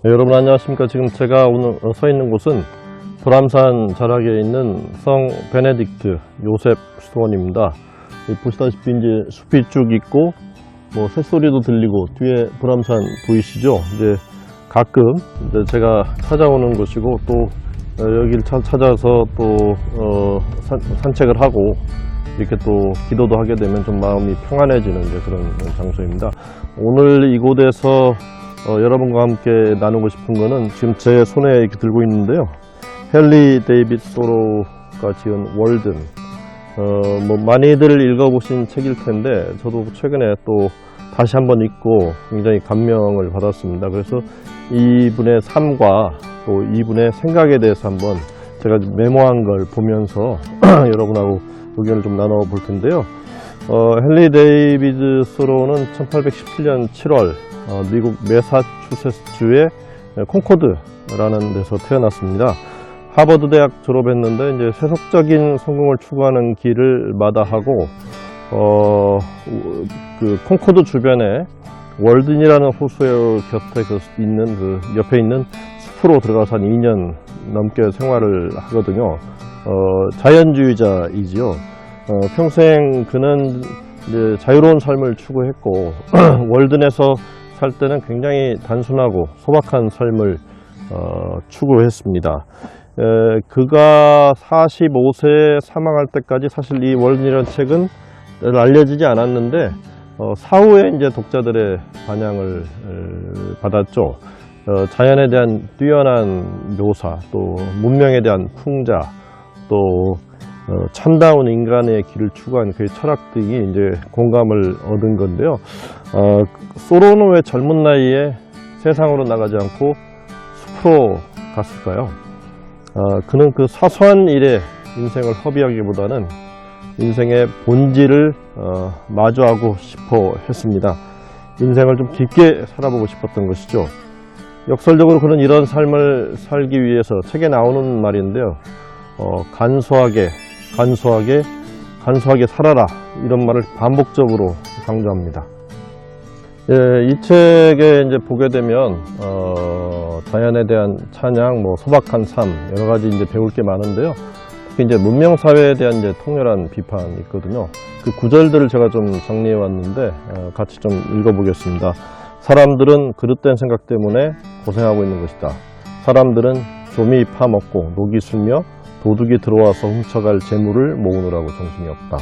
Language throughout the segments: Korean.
네, 여러분 안녕하십니까. 지금 제가 오늘 서 있는 곳은 불암산 자락에 있는 성 베네딕트 요셉 수도원입니다. 보시다시피 이제 숲이 쭉 있고 뭐 새소리도 들리고 뒤에 불암산 보이시죠? 이제 가끔 이제 제가 찾아오는 곳이고 또 여기를 찾아서 또 산책을 하고 이렇게 또 기도도 하게 되면 좀 마음이 평안해지는 그런 장소입니다. 오늘 이곳에서 여러분과 함께 나누고 싶은 거는 지금 제 손에 이렇게 들고 있는데요. 헨리 데이빗 소로가 지은 월든. 뭐 많이들 읽어보신 책일 텐데 저도 최근에 또 다시 한번 읽고 굉장히 감명을 받았습니다. 그래서 이분의 삶과 또 이분의 생각에 대해서 한번 제가 메모한 걸 보면서 여러분하고 의견을 좀 나눠 볼 텐데요. 헨리 데이비드 소로는 1817년 7월 미국 매사추세츠주의 콩코드라는 데서 태어났습니다. 하버드 대학 졸업했는데 이제 세속적인 성공을 추구하는 길을 마다하고 그 콩코드 주변에 월든이라는 호수의 곁에 있는 그 옆에 있는 숲으로 들어가서 한 2년 넘게 생활을 하거든요. 자연주의자이지요. 평생 그는 이제 자유로운 삶을 추구했고 월든에서 살 때는 굉장히 단순하고 소박한 삶을 추구했습니다. 그가 45세에 사망할 때까지 사실 이 월든이라는 책은 알려지지 않았는데 사후에 이제 독자들의 반향을 받았죠. 자연에 대한 뛰어난 묘사, 또 문명에 대한 풍자, 또 참다운 인간의 길을 추구한 그의 철학 등이 이제 공감을 얻은 건데요. 소로는 왜 젊은 나이에 세상으로 나가지 않고 숲으로 갔을까요? 그는 그 사소한 일에 인생을 허비하기보다는 인생의 본질을 마주하고 싶어 했습니다. 인생을 좀 깊게 살아보고 싶었던 것이죠. 역설적으로 그는 이런 삶을 살기 위해서 책에 나오는 말인데요. 간소하게 살아라, 이런 말을 반복적으로 강조합니다. 이 책에 이제 보게 되면 자연에 대한 찬양, 뭐 소박한 삶, 여러 가지 이제 배울 게 많은데요. 특히 이제 문명 사회에 대한 이제 통렬한 비판이 있거든요. 그 구절들을 제가 좀 정리해 왔는데 같이 좀 읽어보겠습니다. 사람들은 그릇된 생각 때문에 고생하고 있는 것이다. 사람들은 좀이 파먹고 녹이 슬며 도둑이 들어와서 훔쳐갈 재물을 모으느라고 정신이 없다.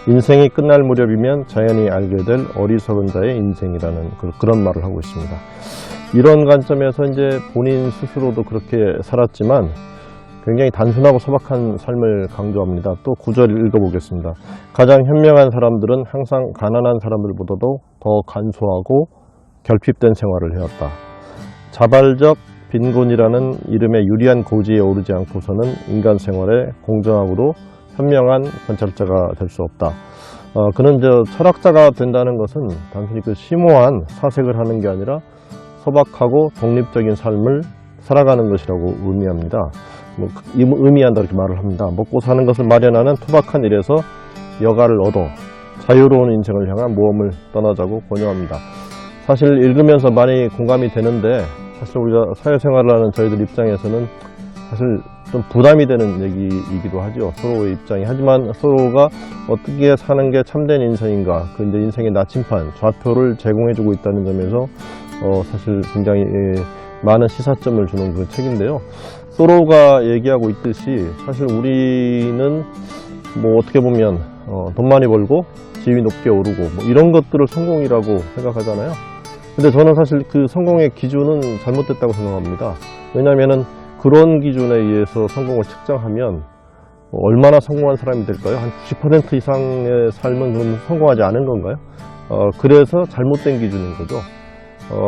인생이 끝날 무렵이면 자연히 알게 될 어리석은 자의 인생이라는 그런 말을 하고 있습니다. 이런 관점에서 이제 본인 스스로도 그렇게 살았지만 굉장히 단순하고 소박한 삶을 강조합니다. 또 구절을 읽어보겠습니다. 가장 현명한 사람들은 항상 가난한 사람들보다도 더 간소하고 결핍된 생활을 해왔다. 자발적 빈곤이라는 이름의 유리한 고지에 오르지 않고서는 인간 생활에 공정하고도 현명한 관찰자가 될 수 없다. 그는 철학자가 된다는 것은 단순히 그 심오한 사색을 하는 게 아니라 소박하고 독립적인 삶을 살아가는 것이라고 의미합니다. 의미한다 이렇게 말을 합니다. 먹고 사는 것을 마련하는 투박한 일에서 여가를 얻어 자유로운 인생을 향한 모험을 떠나자고 권유합니다. 사실 읽으면서 많이 공감이 되는데 사실 우리가 사회생활을 하는 저희들 입장에서는 사실 좀 부담이 되는 얘기이기도 하죠. 서로의 입장이. 하지만 서로가 어떻게 사는 게 참된 인생인가, 그 이제 인생의 나침판, 좌표를 제공해주고 있다는 점에서 사실 굉장히 많은 시사점을 주는 그 책인데요. 소로가 얘기하고 있듯이 사실 우리는 뭐 어떻게 보면 돈 많이 벌고 지위 높게 오르고 뭐 이런 것들을 성공이라고 생각하잖아요. 근데 저는 사실 그 성공의 기준은 잘못됐다고 생각합니다. 왜냐하면은 그런 기준에 의해서 성공을 측정하면 얼마나 성공한 사람이 될까요? 한 90% 이상의 삶은 그럼 성공하지 않은 건가요? 그래서 잘못된 기준인 거죠.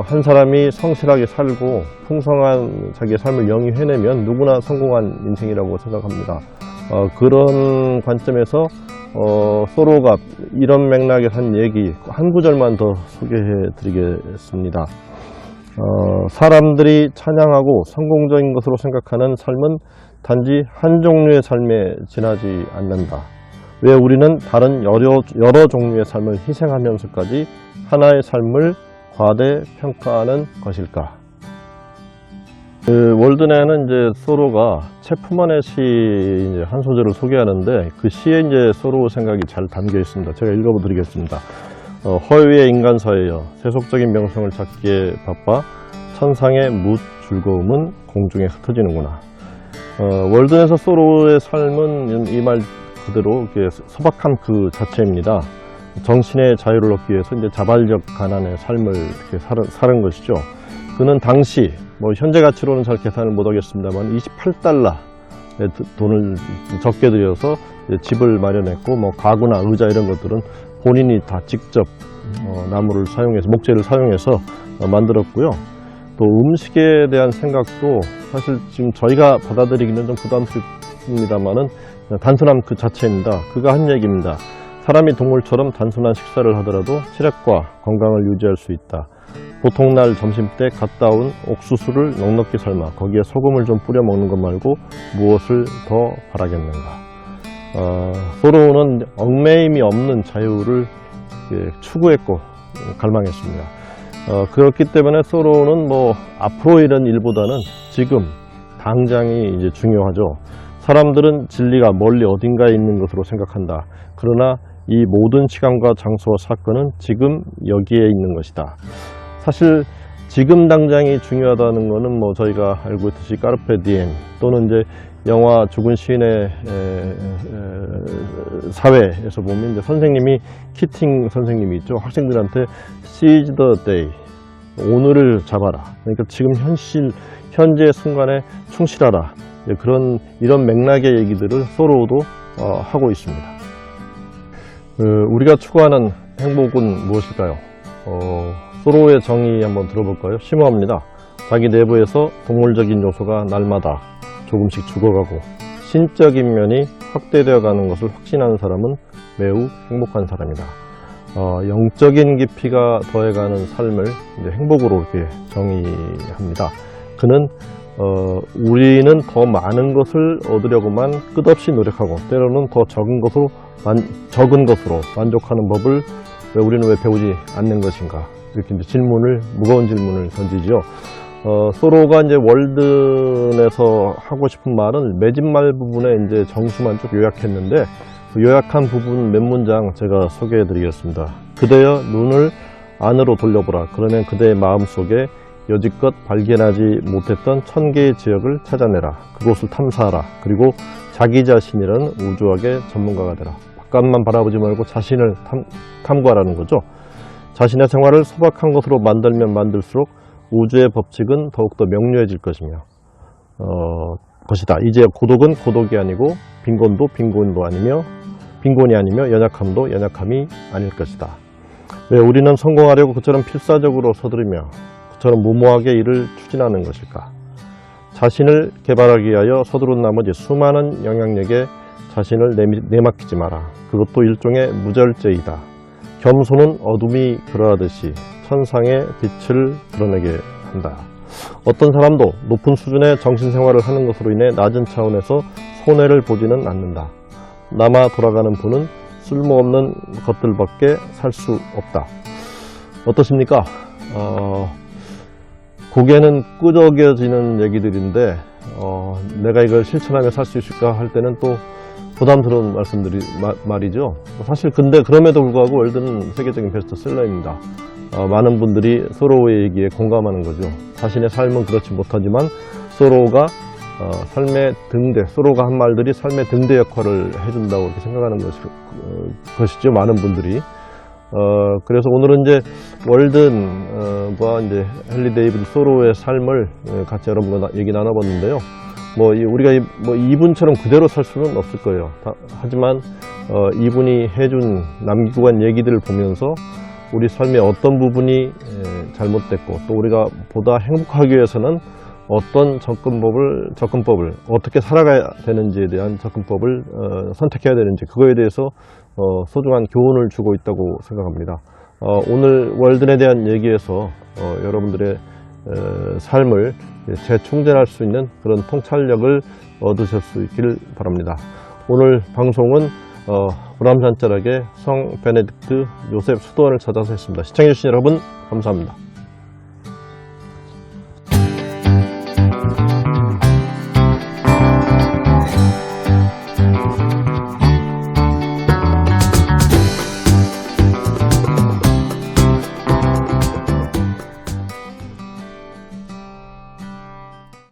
한 사람이 성실하게 살고 풍성한 자기의 삶을 영위해내면 누구나 성공한 인생이라고 생각합니다. 그런 관점에서 소로가 이런 맥락에서 한 얘기 한 구절만 더 소개해 드리겠습니다. 사람들이 찬양하고 성공적인 것으로 생각하는 삶은 단지 한 종류의 삶에 지나지 않는다. 왜 우리는 다른 여러 종류의 삶을 희생하면서까지 하나의 삶을 과대평가하는 것일까? 월드네는 이제 소로가 체프만의 시 이제 한 소절을 소개하는데 그 시에 이제 소로 생각이 잘 담겨 있습니다. 제가 읽어드리겠습니다. 허위의 인간사회여 세속적인 명성을 찾기에 바빠 천상의 묻 즐거움은 공중에 흩어지는구나. 월드네에서 소로의 삶은 이 말 그대로 소박함 그 자체입니다. 정신의 자유를 얻기 위해서 이제 자발적 가난의 삶을 이렇게 사는 것이죠. 그는 당시 현재 가치로는 잘 계산을 못하겠습니다만 28달러의 돈을 적게 들여서 집을 마련했고 가구나 의자 이런 것들은 본인이 다 직접 나무를 사용해서 목재를 사용해서 만들었고요. 또 음식에 대한 생각도 사실 지금 저희가 받아들이기는 좀 부담스럽습니다만은 단순함 그 자체입니다. 그가 한 얘기입니다. 사람이 동물처럼 단순한 식사를 하더라도 체력과 건강을 유지할 수 있다. 보통날 점심때 갓 따온 옥수수를 넉넉히 삶아 거기에 소금을 좀 뿌려 먹는 것 말고 무엇을 더 바라겠는가. 소로는 얽매임이 없는 자유를 추구했고 갈망했습니다. 그렇기 때문에 소로는 앞으로 이런 일보다는 지금 당장이 이제 중요하죠. 사람들은 진리가 멀리 어딘가에 있는 것으로 생각한다. 그러나 이 모든 시간과 장소와 사건은 지금 여기에 있는 것이다. 사실 지금 당장이 중요하다는 것은 저희가 알고 있듯이 까르페 디엠 또는 이제 영화 죽은 시인의 사회에서 보면 이제 선생님이 키팅 선생님이 있죠. 학생들한테 seize the day, 오늘을 잡아라. 그러니까 지금 현재 순간에 충실하라. 이런 맥락의 얘기들을 소로도 하고 있습니다. 우리가 추구하는 행복은 무엇일까요? 소로의 정의 한번 들어볼까요? 심오합니다. 자기 내부에서 동물적인 요소가 날마다 조금씩 죽어가고 신적인 면이 확대되어 가는 것을 확신하는 사람은 매우 행복한 사람이다. 영적인 깊이가 더해가는 삶을 이제 행복으로 이렇게 정의합니다. 그는 우리는 더 많은 것을 얻으려고만 끝없이 노력하고 때로는 더 적은 것으로 만족하는 법을 우리는 왜 배우지 않는 것인가, 이렇게 이제 무거운 질문을 던지죠. 소로가 이제 월든에서 하고 싶은 말은 매진말 부분에 이제 정수만 쭉 요약했는데 그 요약한 부분 몇 문장 제가 소개해 드리겠습니다. 그대여 눈을 안으로 돌려보라. 그러면 그대의 마음속에 여지껏 발견하지 못했던 1000개의 지역을 찾아내라. 그곳을 탐사하라. 그리고 자기 자신이라는 우주학의 전문가가 되라. 바깥만 바라보지 말고 자신을 탐구하라는 거죠. 자신의 생활을 소박한 것으로 만들면 만들수록 우주의 법칙은 더욱더 명료해질 것이다. 이제 고독은 고독이 아니고 빈곤이 아니며 연약함도 연약함이 아닐 것이다. 왜 우리는 성공하려고 그처럼 필사적으로 서두르며 그처럼 무모하게 일을 추진하는 것일까? 자신을 개발하기 위하여 서두른 나머지 수많은 영향력에 자신을 내맡기지 마라. 그것도 일종의 무절제이다. 겸손은 어둠이 드러나듯이 천상의 빛을 드러내게 한다. 어떤 사람도 높은 수준의 정신생활을 하는 것으로 인해 낮은 차원에서 손해를 보지는 않는다. 남아 돌아가는 분은 쓸모없는 것들밖에 살 수 없다. 어떻습니까? 고개는 끄덕여지는 얘기들인데 내가 이걸 실천하며 살 수 있을까 할 때는 또 부담스러운 말이죠. 사실 근데 그럼에도 불구하고 월드는 세계적인 베스트셀러입니다. 많은 분들이 소로의 얘기에 공감하는 거죠. 자신의 삶은 그렇지 못하지만 소로가 소로가 한 말들이 삶의 등대 역할을 해준다고 이렇게 생각하는 것이죠. 많은 분들이. 그래서 오늘은 이제 월든과 이제 헨리 데이비드 소로의 삶을 같이 여러분과 얘기 나눠봤는데요. 우리가 이분처럼 그대로 살 수는 없을 거예요. 하지만 이분이 남기고 간 얘기들을 보면서 우리 삶의 어떤 부분이 잘못됐고 또 우리가 보다 행복하기 위해서는 어떤 접근법을 어떻게 살아가야 되는지에 대한 접근법을 선택해야 되는지, 그거에 대해서 소중한 교훈을 주고 있다고 생각합니다. 오늘 월든에 대한 얘기에서 여러분들의 삶을 재충전할 수 있는 그런 통찰력을 얻으실 수 있기를 바랍니다. 오늘 방송은 브람산자락의 성 베네딕트 요셉 수도원을 찾아서 했습니다. 시청해주신 여러분 감사합니다.